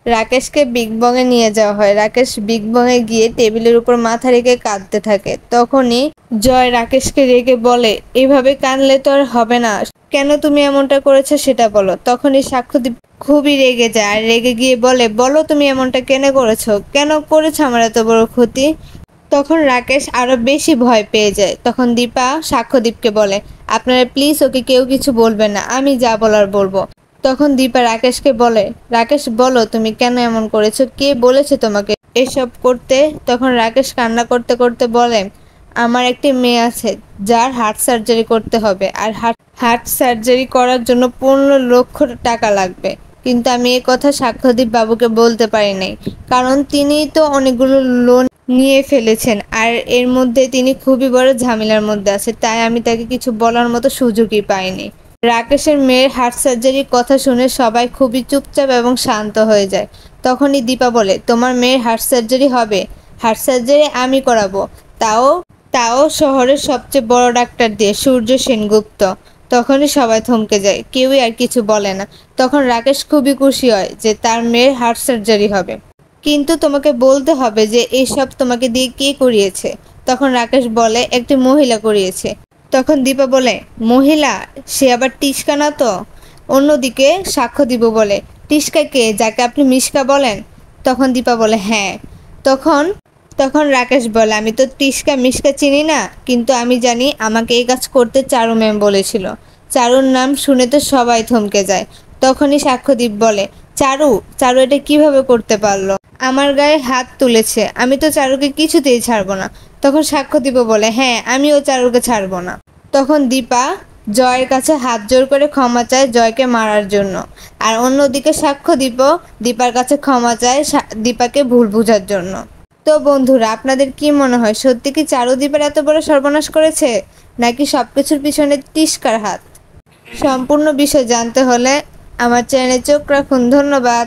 রাকেশকে big বং এ নিয়ে যাওয়া হয়। রাকেশ বিগ বং এ গিয়ে টেবিলের উপর মাথা রেখে কাঁদতে থাকে। তখনই জয় রাকেশকে রেগে বলে, এভাবে কাঁদলে তো আর হবে না, কেন তুমি এমনটা করেছো সেটা বলো। তখনই সাক্ষ্যদীপ খুবই রেগে যায় আর রেগে গিয়ে বলে, বলো তুমি এমনটা কেন করেছো, কেন করেছো আমার এত বড় ক্ষতি। তখন রাকেশ আরো বেশি ভয় পেয়ে যায়। তখন দীপা সাক্ষ্যদীপকে বলে, আপনারা প্লিজ ওকে কেউ কিছু বলবেন না, আমি যা বলার বলবো। তখন দীপা রাকেশকে বলে, রাকেশ বলো তুমি কেন এমন করেছো, কে বলেছে তোমাকে এসব করতে। তখন রাকেশ কান্না করতে করতে বলে, আমার একটি মেয়ে আছে যার হার্ট সার্জারি করতে হবে, আর হার্ট সার্জারি করার জন্য 15 লক্ষ টাকা লাগবে। কিন্তু আমি এই কথা সাক্ষ্যদীপ বাবুকে বলতে পারি নাই, কারণ তিনিই তো অনেকগুলো লোন নিয়ে ফেলেছেন আর এর মধ্যে তিনি খুবই বড় ঝামেলার মধ্যে আছে, তাই আমি তাকে কিছু বলার মতো সুযোগই পাইনি। রাকেশের মেয়ের হার্ট সার্জারির কথা শুনে সবাই খুবই চুপচাপ এবং শান্ত হয়ে যায়। তখনই দীপা বলে, তোমার মেয়ের হার্ট সার্জারি হবে, হার্ট সার্জারি আমি করাবো, তাও তাও শহরের সবচেয়ে বড় ডাক্তার দিয়ে, সূর্য সেনগুপ্ত। তখনই সবাই থমকে যায়, কেউই আর কিছু বলে না। তখন রাকেশ খুবই খুশি হয় যে তার মেয়ের হার্ট সার্জারি হবে, কিন্তু তোমাকে বলতে হবে যে এইসব তোমাকে দিয়ে কে করিয়েছে। তখন রাকেশ বলে, একটি মহিলা করিয়েছে। তখন দীপা বলে, মহিলা, সে আবার টিস্কা না তো। অন্যদিকে সাক্ষ্যদীপ বলে, টিস্কা কে, যাকে আপনি মিশকা বলেন। তখন দীপা বলে, হ্যাঁ। তখন তখন রাকেশ বলে, আমি তো টিস্কা মিশকা চিনি না, কিন্তু আমি জানি আমাকে এই কাজ করতে চারু ম্যাম বলেছিল। চারুর নাম শুনে তো সবাই থমকে যায়। তখনই সাক্ষ্যদীপ বলে, চারু, চারু এটা কিভাবে করতে পারলো, আমার গায়ে হাত তুলেছে, আমি তো চারুকে কিছুতেই ছাড়বো না। তখন সাক্ষ্যদীপ বলে, হ্যাঁ আমিও চারুকে ছাড়বো না। তখন দীপা জয়ের কাছে হাত জোর করে ক্ষমা চায় জয়কে মারার জন্য, আর অন্যদিকে সাক্ষ্যদীপ দীপার কাছে ক্ষমা চায় দীপাকে ভুল বোঝার জন্য। তো বন্ধুরা, আপনাদের কি মনে হয়, সত্যি কি চারু দীপার এত বড় সর্বনাশ করেছে, নাকি সবকিছুর পিছনে টিস্কার হাত? সম্পূর্ণ বিষয় জানতে হলে আমার চ্যানেলে চোখ রাখুন। ধন্যবাদ।